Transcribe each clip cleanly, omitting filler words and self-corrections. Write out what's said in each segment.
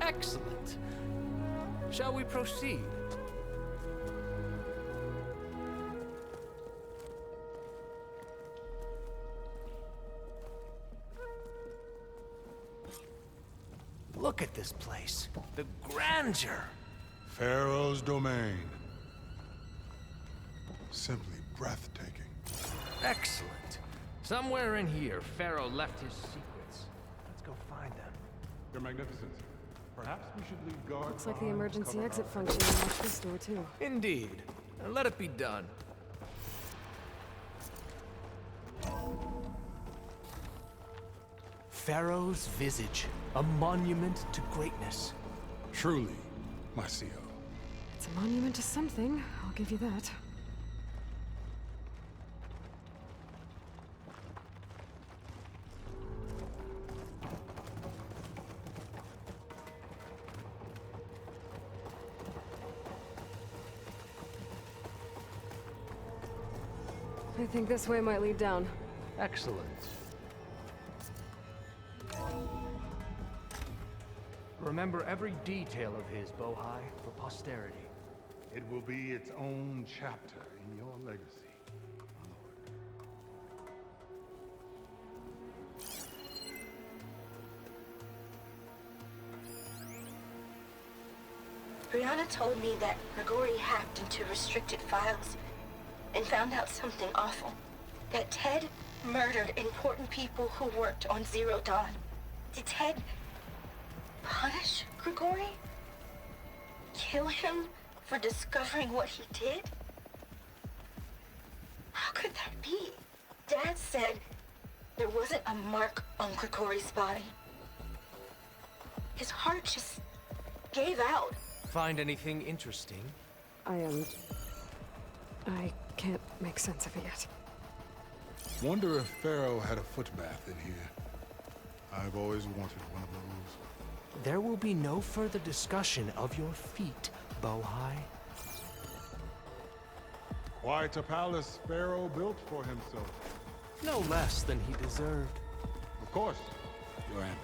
Excellent. Shall we proceed? Look at this place. The grandeur. Pharaoh's domain. Simply breathtaking. Excellent. Somewhere in here, Pharaoh left his secrets. Let's go find them. Your Magnificence, perhaps we should leave guard. Looks like the emergency exit function unlocks this door too. Indeed. And let it be done. Pharaoh's visage, a monument to greatness. Truly, my CO. It's a monument to something, I'll give you that. I think this way might lead down. Excellent. Remember every detail of his, Bohai, for posterity. It will be its own chapter in your legacy, my lord. Brianna told me that Grigori hacked into restricted files and found out something awful. That Ted murdered important people who worked on Zero Dawn. Did Ted punish Grigori? Kill him for discovering what he did? How could that be? Dad said there wasn't a mark on Grigori's body. His heart just gave out. Find anything interesting? I can't make sense of it yet. Wonder if Pharaoh had a foot bath in here. I've always wanted one of those. There will be no further discussion of your feet, Bohai. Quite a palace Pharaoh built for himself. No less than he deserved. Of course, Your Eminence.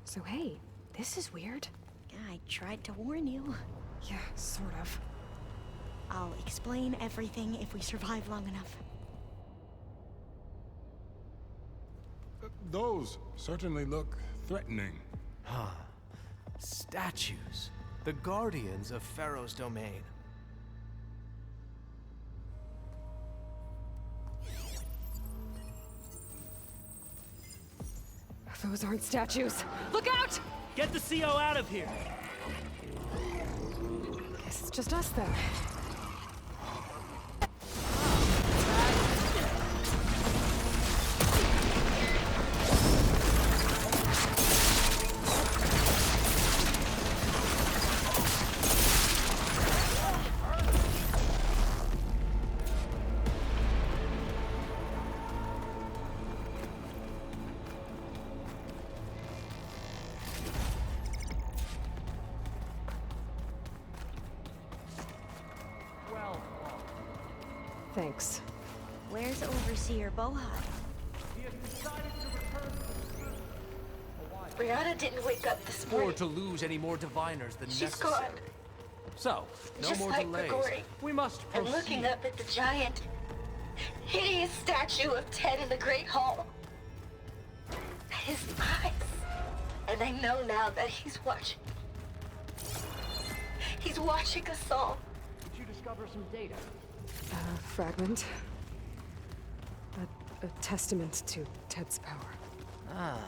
So hey, this is weird. I tried to warn you. Yeah, sort of. I'll explain everything if we survive long enough. Those certainly look threatening. Huh. Statues. The guardians of Pharaoh's domain. Those aren't statues. Look out! Get the CO out of here! Guess it's just us then. Thanks. Where's Overseer Bohai? Brianna didn't wake up this Or morning. to lose any more diviners than She's necessary. gone. So, no Just more like delays. Grigori. We must I'm proceed. looking up at the giant, hideous statue of Ted in the Great Hall. His eyes. And I know now that he's watching. He's watching us all. Did you discover some data? Fragment. A testament to Ted's power. Ah.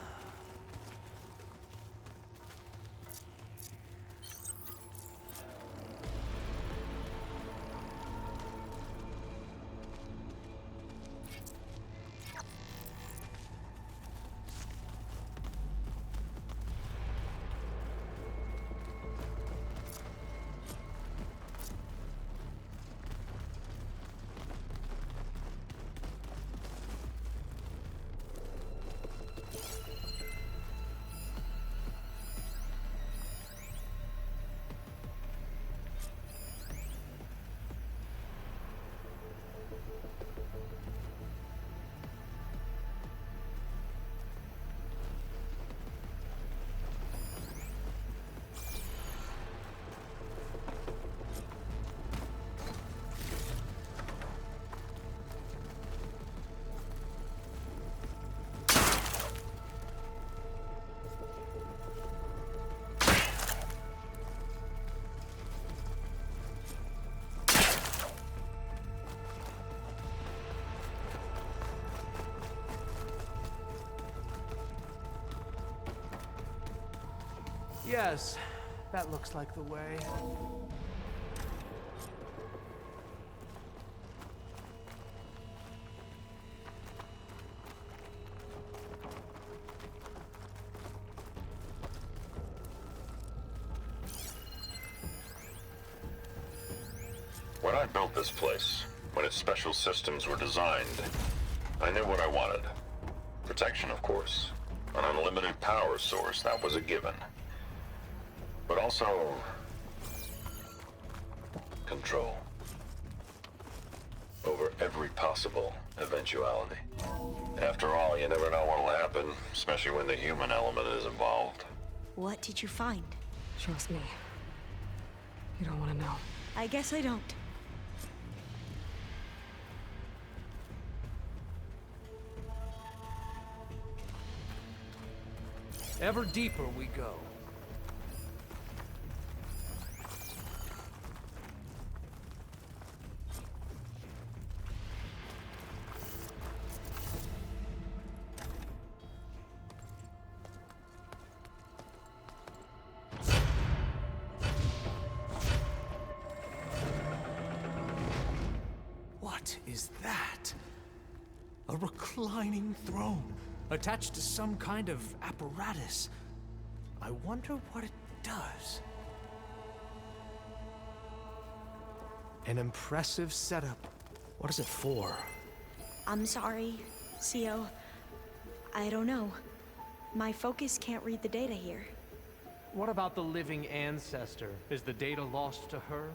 Yes, that looks like the way. When I built this place, when its special systems were designed, I knew what I wanted. Protection, of course. An unlimited power source, that was a given. But also... control. Over every possible eventuality. After all, you never know what'll happen, especially when the human element is involved. What did you find? Trust me. You don't want to know. I guess I don't. Ever deeper we go. What is that? A reclining throne, attached to some kind of apparatus. I wonder what it does. An impressive setup. What is it for? I'm sorry, Co. I don't know. My focus can't read the data here. What about the living ancestor? Is the data lost to her?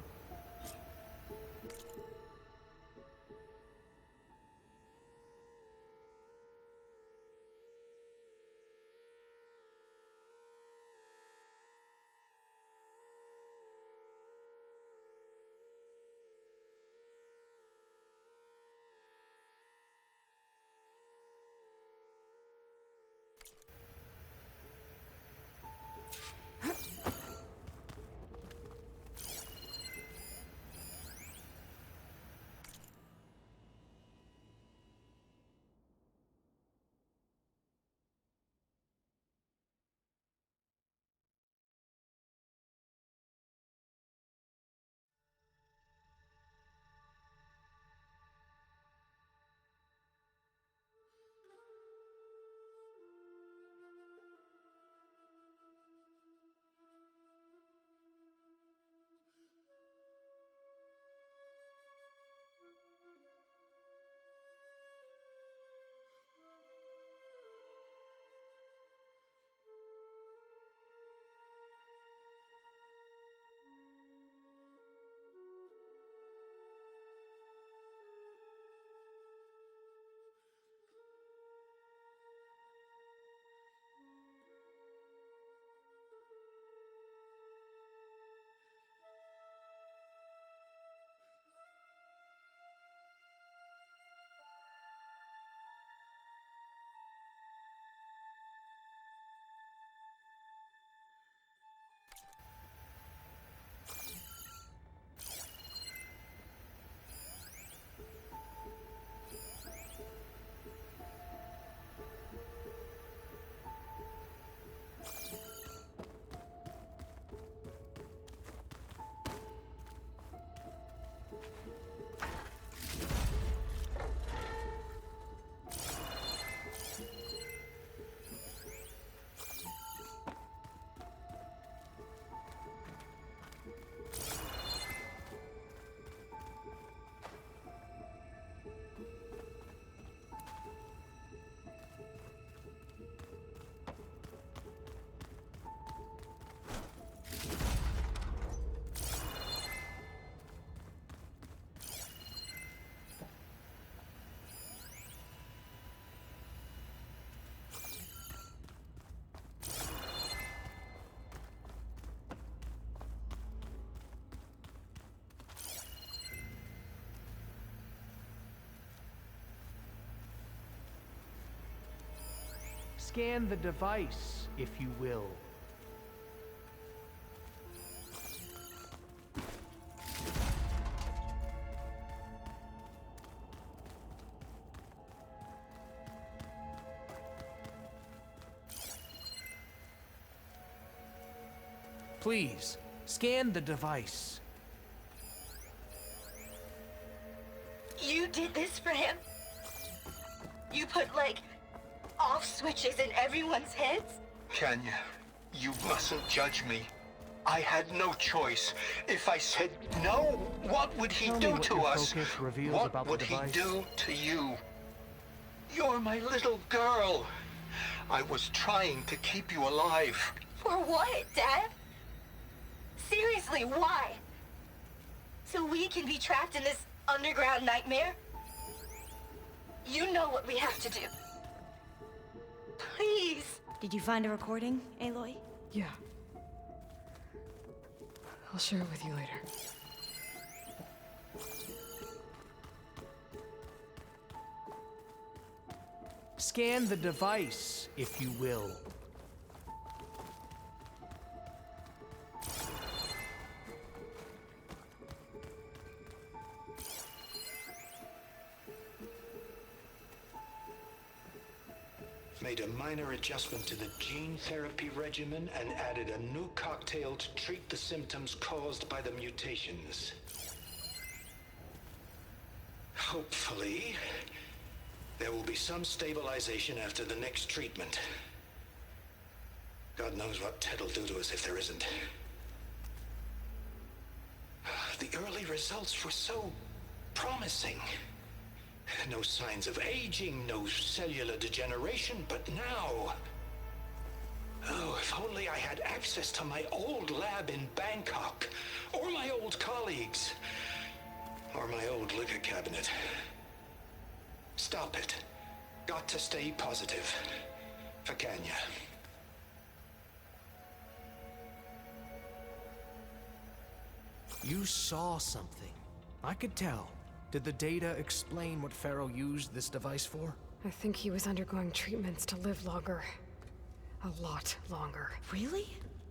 Scan the device, if you will. Please, scan the device. You did this for him? You put, like, off switches in everyone's heads? Kenya, you mustn't judge me. I had no choice. If I said no, what would he Tell me do what to your us? focus reveals What about the would he device. do to you? You're my little girl. I was trying to keep you alive. For what, Dad? Seriously, why? So we can be trapped in this underground nightmare? You know what we have to do. Please. Did you find a recording, Aloy? Yeah. I'll share it with you later. Scan the device, if you will. Made a minor adjustment to the gene therapy regimen and added a new cocktail to treat the symptoms caused by the mutations. Hopefully, there will be some stabilization after the next treatment. God knows what Ted will do to us if there isn't. The early results were so promising. No signs of aging, no cellular degeneration, but now... Oh, if only I had access to my old lab in Bangkok, or my old colleagues, or my old liquor cabinet. Stop it. Got to stay positive. For Kenya. You saw something. I could tell. Did the data explain what Pharaoh used this device for? I think he was undergoing treatments to live longer. A lot longer. Really?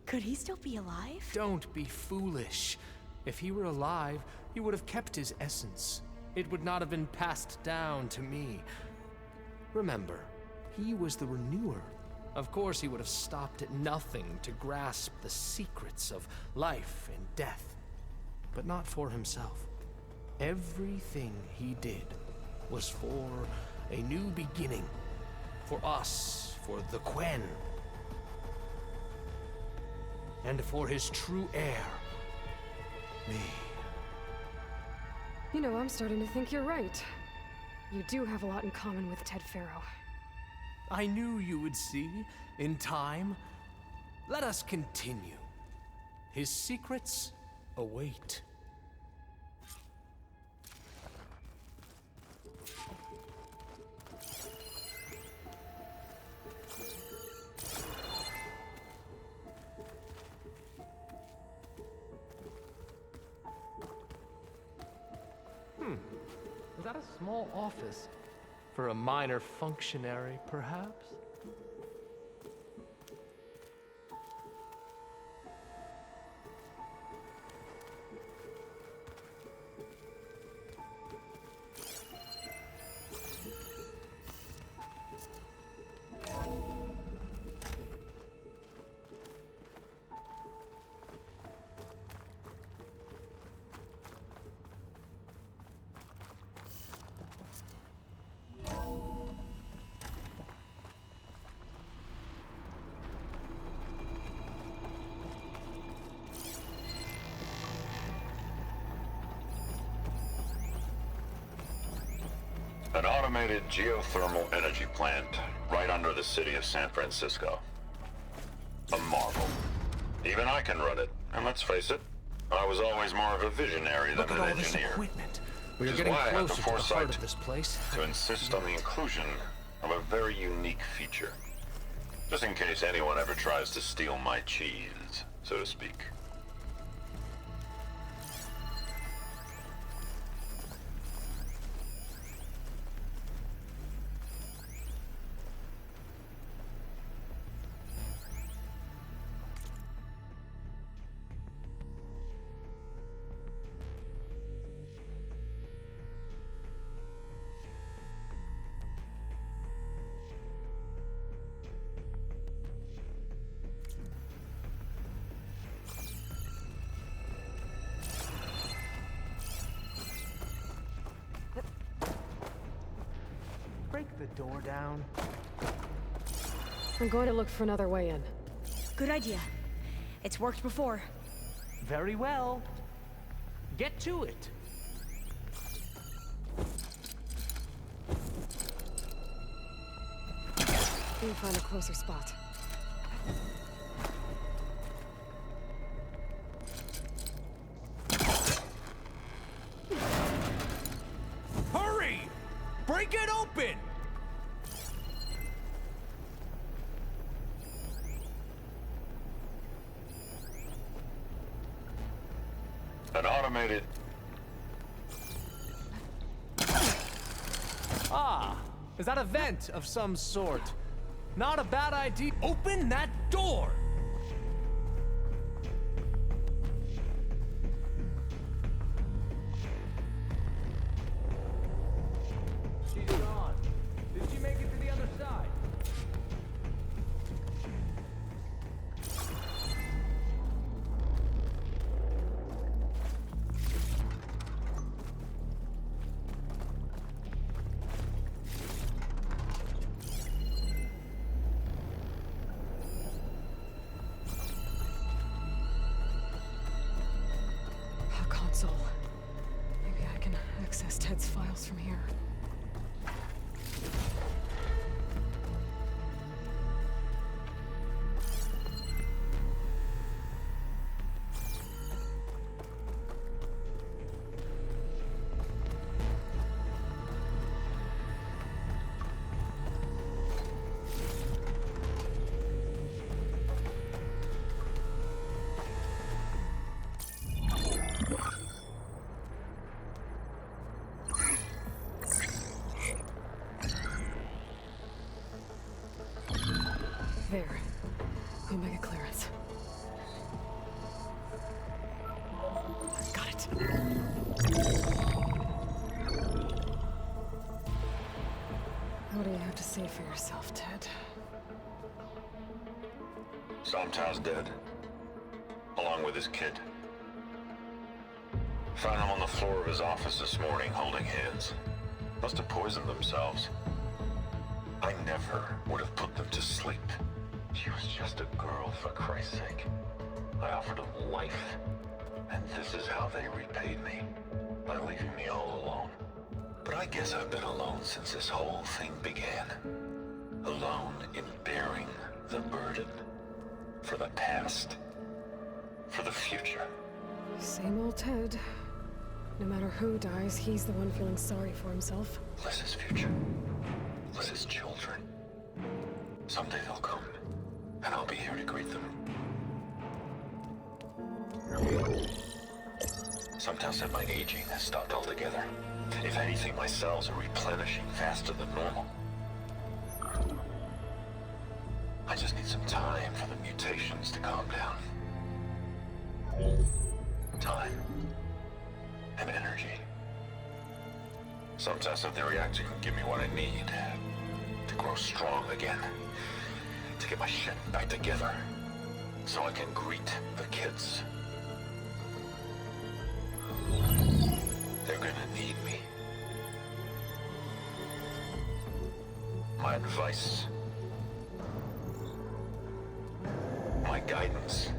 Could he still be alive? Don't be foolish. If he were alive, he would have kept his essence. It would not have been passed down to me. Remember, he was the renewer. Of course, he would have stopped at nothing to grasp the secrets of life and death. But not for himself. Everything he did was for a new beginning. For us, for the Quen. And for his true heir, me. You know, I'm starting to think you're right. You do have a lot in common with Ted Pharaoh. I knew you would see, in time. Let us continue. His secrets await. Is that a small office? For a minor functionary, perhaps? An automated geothermal energy plant right under the city of San Francisco. A marvel. Even I can run it, and let's face it, I was always more of a visionary than Look at an all this engineer. equipment. We Which are is getting why I had the closer to the heart foresight of this place. to insist on the inclusion of a very unique feature. Just in case anyone ever tries to steal my cheese, so to speak. break the door down? I'm going to look for another way in. Good idea. It's worked before. Very well. Get to it. Let me find a closer spot. Hurry! Break it open! An automated... Ah, is that a vent of some sort? Not a bad idea. Open that door! She's gone. Did she make it to the other side? A console. Maybe I can access Ted's files from here. There. Omega clearance. Got it. What do you have to say for yourself, Ted? Somtow's dead. Along with his kid. Found him on the floor of his office this morning, holding hands. Must have poisoned themselves. I never would have put them to sleep. She was just a girl, for Christ's sake. I offered them life, and this is how they repaid me, by leaving me all alone. But I guess I've been alone since this whole thing began. Alone in bearing the burden. For the past. For the future. Same old Ted. No matter who dies, he's the one feeling sorry for himself. Liz's future. Liz's children. Someday they'll come, and I'll be here to greet them. Sometimes said my aging has stopped altogether. If anything, my cells are replenishing faster than normal. I just need some time for the mutations to calm down. Time. And energy. Sometimes said the reactor can give me what I need to grow strong again. To get my shit back together. So I can greet the kids. They're gonna need me. My advice. My guidance.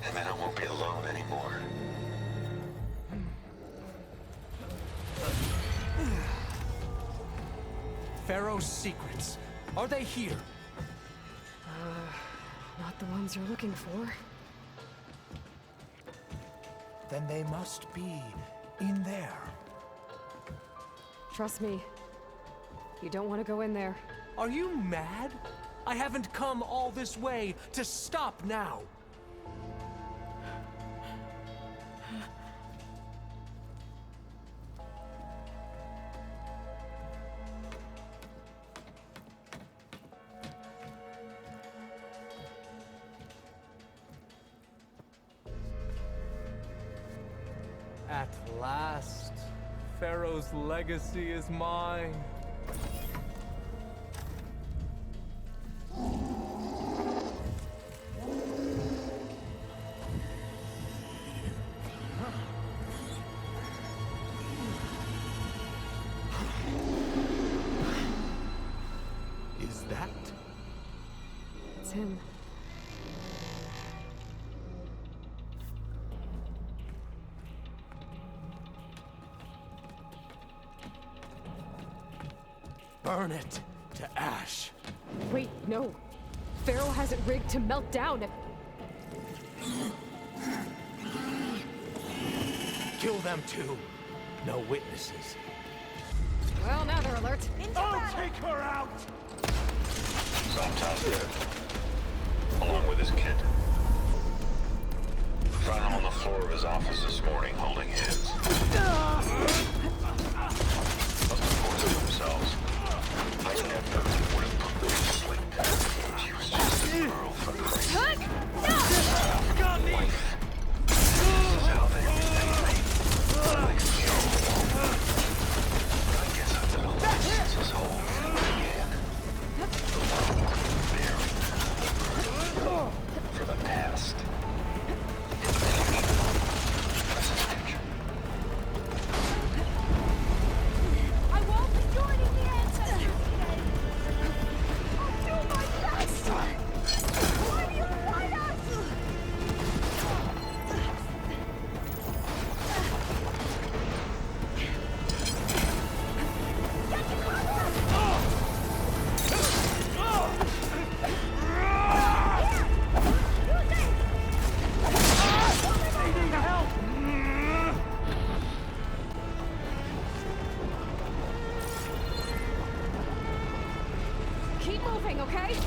And then I won't be alone anymore. Pharaoh's secrets. Are they here? Not the ones you're looking for. Then they must be in there. Trust me. You don't want to go in there. Are you mad? I haven't come all this way to stop now. At last, Pharaoh's legacy is mine. was him. Burn it to ash. Wait, no. Pharaoh has it rigged to melt down if... Kill them too. No witnesses. Well, now they're alert. I'll take her out! Zoltan's dead. Along with his kid. Found him on the floor of his office this morning, holding his. Must have forced it themselves. I never would have put them to sleep. She was just a girl for Christ. Got me! This is how they repay me. Like skill. I guess I've been alone since this whole thing began. Alone, for the past. This is picture. I won't be joining the ancestors today. I'll do my best. Why do you fight us? Keep moving, okay?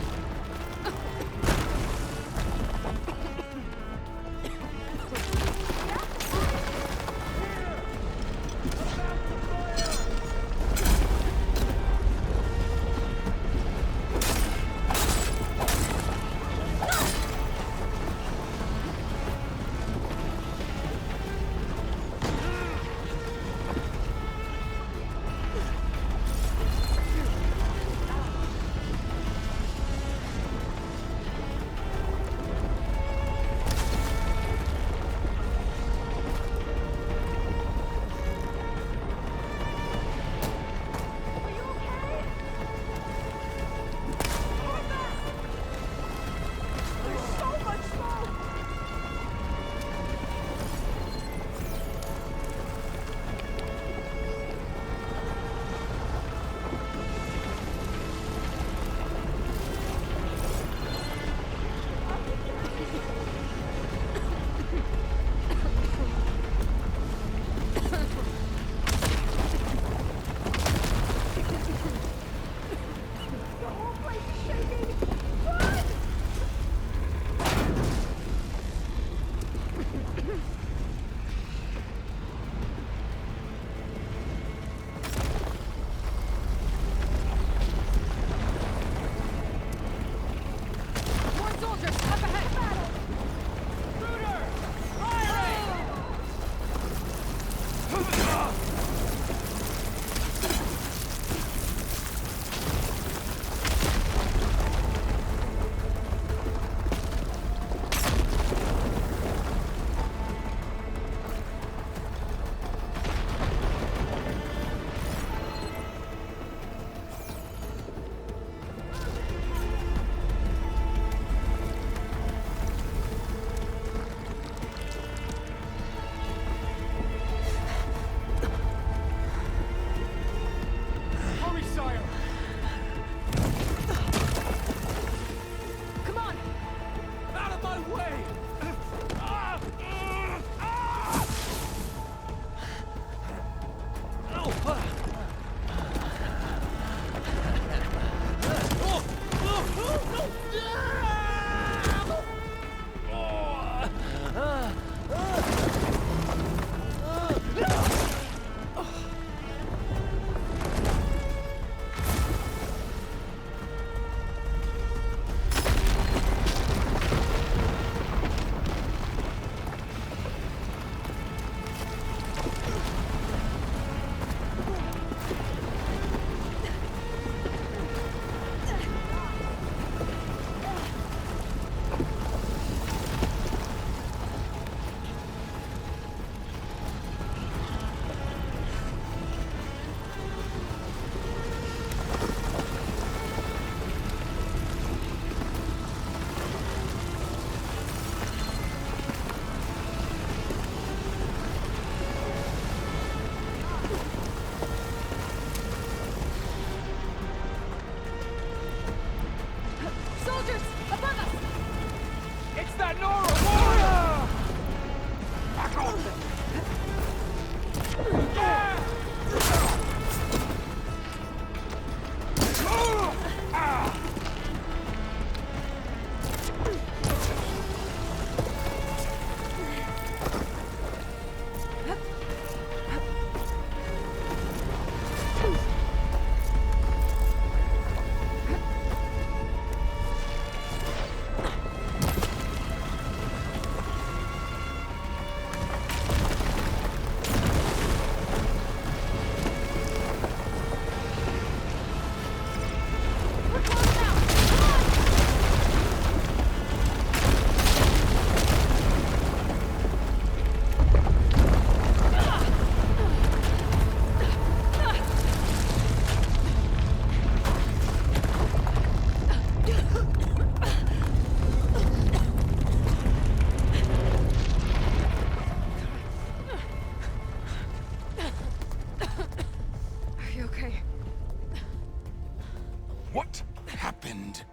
What happened?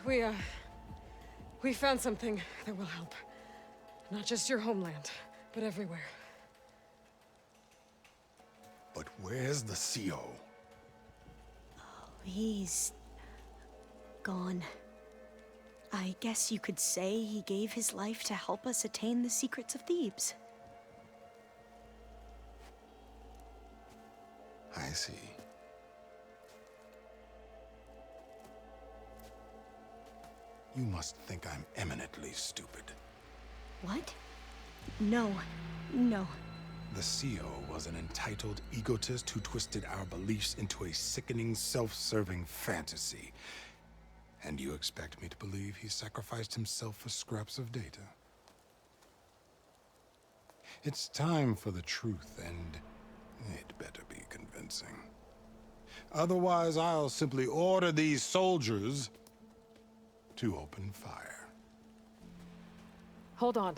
We found something that will help. Not just your homeland, but everywhere. But where's the CO? He's gone. I guess you could say he gave his life to help us attain the secrets of Thebes. I see. You must think I'm eminently stupid. What? No. No. The CO was an entitled egotist who twisted our beliefs into a sickening, self-serving fantasy. And you expect me to believe he sacrificed himself for scraps of data? It's time for the truth, and it better be convincing. Otherwise, I'll simply order these soldiers to open fire. Hold on.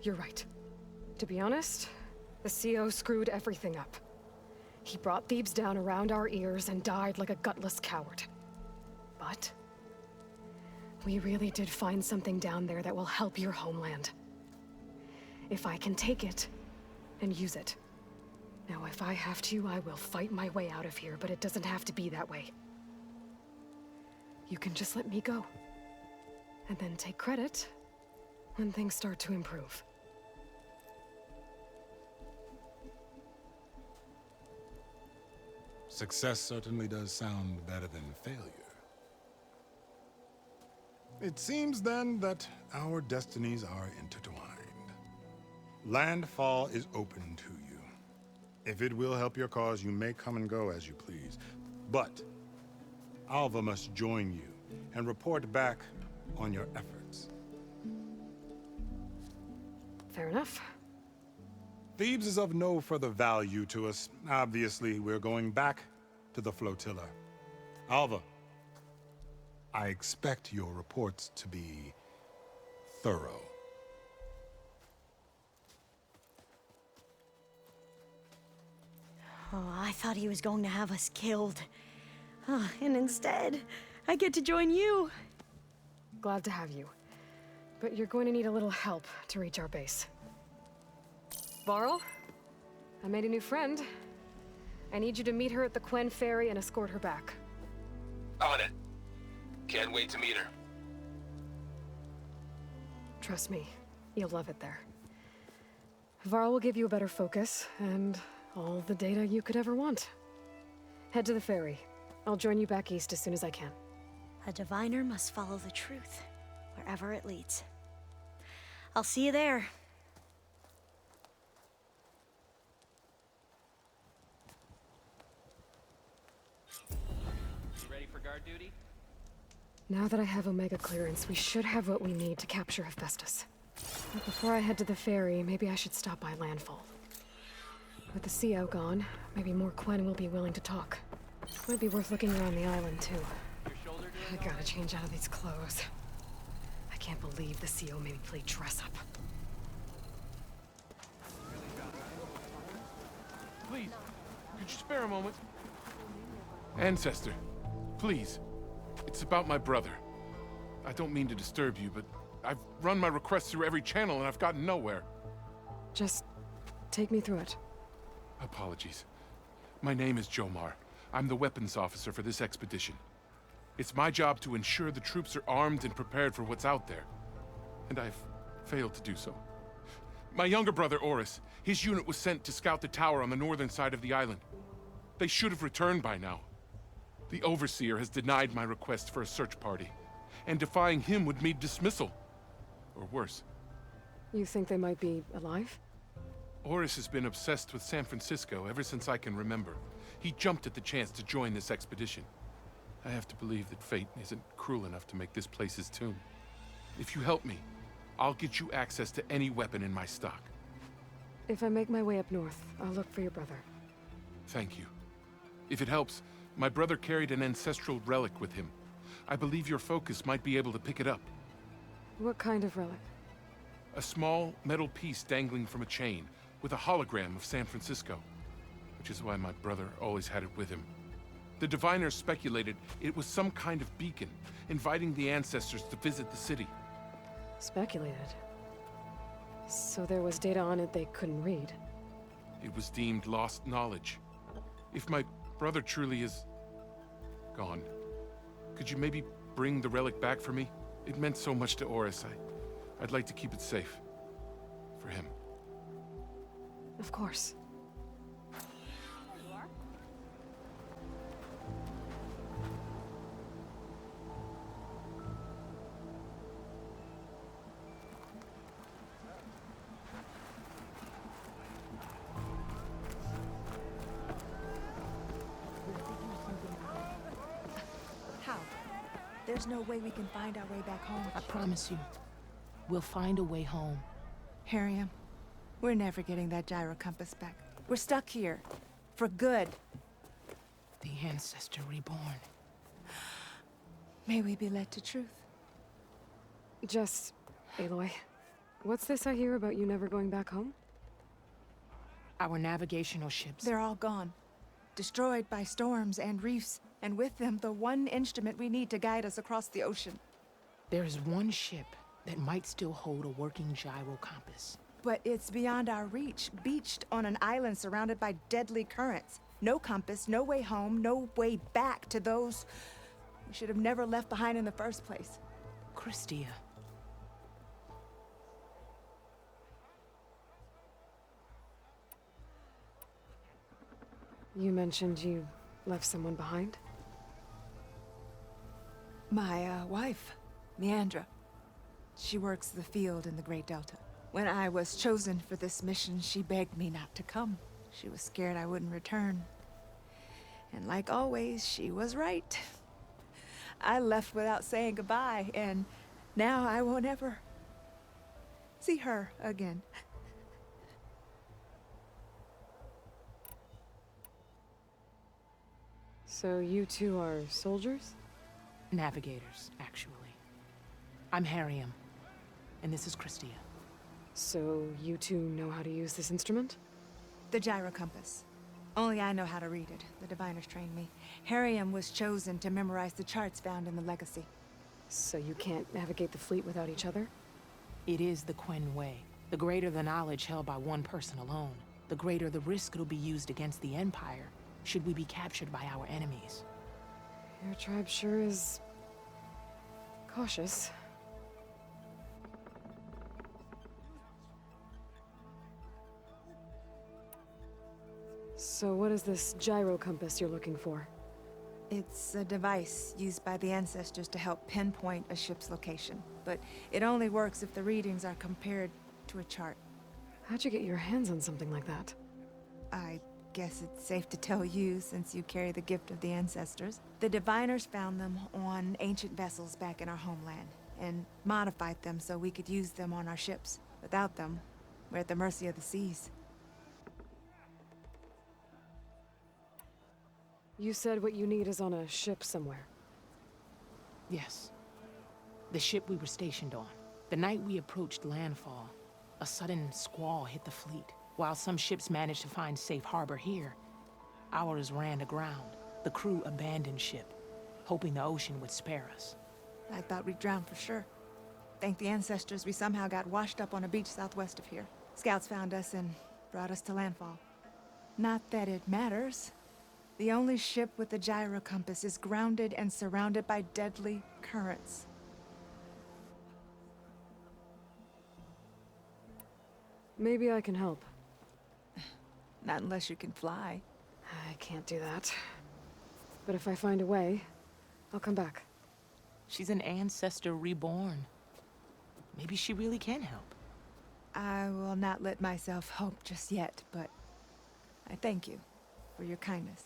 You're right. To be honest, the CO screwed everything up. He brought Thebes down around our ears and died like a gutless coward. But we really did find something down there that will help your homeland. If I can take it and use it. Now, if I have to, I will fight my way out of here, but it doesn't have to be that way. You can just let me go. And then take credit when things start to improve. Success certainly does sound better than failure. It seems then that our destinies are intertwined. Landfall is open to you. If it will help your cause, you may come and go as you please. But Alva must join you and report back on your efforts. Fair enough. Thebes is of no further value to us. Obviously, we're going back to the flotilla. Alva, I expect your reports to be thorough. Oh, I thought he was going to have us killed. Oh, and instead, I get to join you. Glad to have you. But you're going to need a little help to reach our base. Varl, I made a new friend. I need you to meet her at the Quen Ferry and escort her back. On it. Can't wait to meet her. Trust me, you'll love it there. Varl will give you a better focus, and all the data you could ever want. Head to the ferry. I'll join you back east as soon as I can. A diviner must follow the truth, wherever it leads. I'll see you there. You ready for guard duty? Now that I have Omega clearance, we should have what we need to capture Hephaestus. But before I head to the ferry, maybe I should stop by Landfall. With the CO gone, maybe more Quen will be willing to talk. Might be worth looking around the island, too. I gotta change out of these clothes. I can't believe the CO made me play dress up. Please, could you spare a moment? Ancestor, please. It's about my brother. I don't mean to disturb you, but I've run my requests through every channel and I've gotten nowhere. Just take me through it. Apologies. My name is Jomar. I'm the weapons officer for this expedition. It's my job to ensure the troops are armed and prepared for what's out there. And I've failed to do so. My younger brother, Oris, his unit was sent to scout the tower on the northern side of the island. They should have returned by now. The Overseer has denied my request for a search party, and defying him would mean dismissal. Or worse. You think they might be alive? Oris has been obsessed with San Francisco ever since I can remember. He jumped at the chance to join this expedition. I have to believe that fate isn't cruel enough to make this place his tomb. If you help me, I'll get you access to any weapon in my stock. If I make my way up north, I'll look for your brother. Thank you. If it helps, my brother carried an ancestral relic with him. I believe your focus might be able to pick it up. What kind of relic? A small metal piece dangling from a chain, with a hologram of San Francisco. which is why my brother always had it with him. The diviners speculated it was some kind of beacon, inviting the ancestors to visit the city. Speculated. So there was data on it they couldn't read. It was deemed lost knowledge. If my brother truly is gone, could you maybe bring the relic back for me? It meant so much to Oris. I'd like to keep it safe. For him. Of course. How? There's no way we can find our way back home. I promise you, we'll find a way home. Harriam, we're never getting that gyro compass back. We're stuck here. For good. The Ancestor reborn. May we be led to truth. Jess, Aloy, what's this I hear about you never going back home? Our navigational ships. They're all gone. Destroyed by storms and reefs, and with them the one instrument we need to guide us across the ocean. There is one ship that might still hold a working gyro compass. But it's beyond our reach, beached on an island surrounded by deadly currents. No compass, no way home, no way back to those we should have never left behind in the first place. Christia. You mentioned you left someone behind? My wife, Meandra. She works the field in the Great Delta. When I was chosen for this mission, she begged me not to come. She was scared I wouldn't return. And like always, she was right. I left without saying goodbye, and now I won't ever see her again. So you two are soldiers? Navigators, actually. I'm Harriam, and this is Christia. So you two know how to use this instrument? The gyro compass. Only I know how to read it. The diviners trained me. Harriam was chosen to memorize the charts found in the Legacy. So you can't navigate the fleet without each other? It is the Quen Way. The greater the knowledge held by one person alone, the greater the risk it'll be used against the Empire, should we be captured by our enemies. Your tribe sure is cautious. So what is this gyro compass you're looking for? It's a device used by the ancestors to help pinpoint a ship's location. But it only works if the readings are compared to a chart. How'd you get your hands on something like that? I guess it's safe to tell you, since you carry the gift of the ancestors. The diviners found them on ancient vessels back in our homeland, and modified them so we could use them on our ships. Without them, we're at the mercy of the seas. You said what you need is on a ship somewhere. Yes. The ship we were stationed on. The night we approached landfall, a sudden squall hit the fleet. While some ships managed to find safe harbor here, ours ran aground. The crew abandoned ship, hoping the ocean would spare us. I thought we'd drown for sure. Thank the ancestors, we somehow got washed up on a beach southwest of here. Scouts found us and brought us to landfall. Not that it matters. The only ship with a gyro compass is grounded and surrounded by deadly currents. Maybe I can help. Not unless you can fly. I can't do that. But if I find a way, I'll come back. She's an ancestor reborn. Maybe she really can help. I will not let myself hope just yet, but I thank you for your kindness.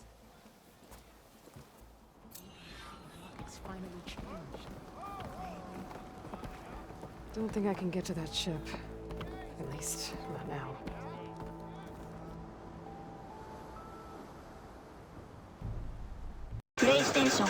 It's finally changed. Don't think I can get to that ship. At least, not now. PlayStation